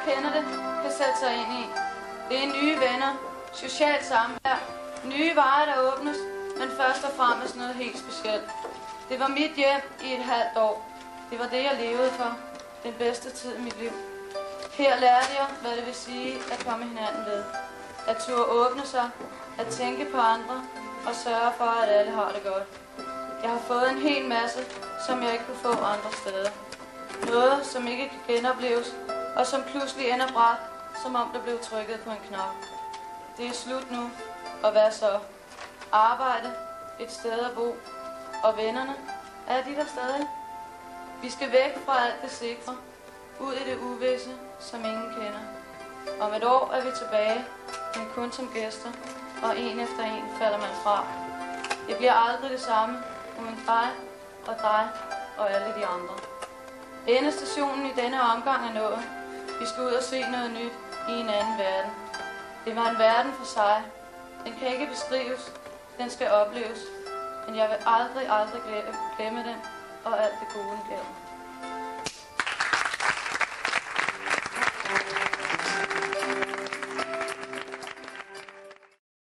kender det, kan sætte sig ind i. Det er nye venner, socialt samvær, nye veje, der åbnes, men først og fremmest noget helt specielt. Det var mit hjem i et halvt år. Det var det, jeg levede for. Den bedste tid i mit liv. Her lærte jeg, hvad det vil sige at komme hinanden ved. At turde åbne sig, at tænke på andre og sørge for, at alle har det godt. Jeg har fået en hel masse, som jeg ikke kunne få andre steder. Noget, som ikke kan genopleves, og som pludselig ender bræt, som om der blev trykket på en knap. Det er slut nu, og hvad så? Arbejde, et sted at bo, og vennerne, er de der stadig? Vi skal væk fra alt det sikre, ud i det uvisse, som ingen kender. Om et år er vi tilbage, men kun som gæster, og en efter en falder man fra. Det bliver aldrig det samme, uden dig og alle de andre. Endestationen i denne omgang er nået. Vi skal ud og se noget nyt i en anden verden. Det var en verden for sig. Den kan ikke beskrives, den skal opleves. Men jeg vil aldrig glemme den og alt det gode, den gav.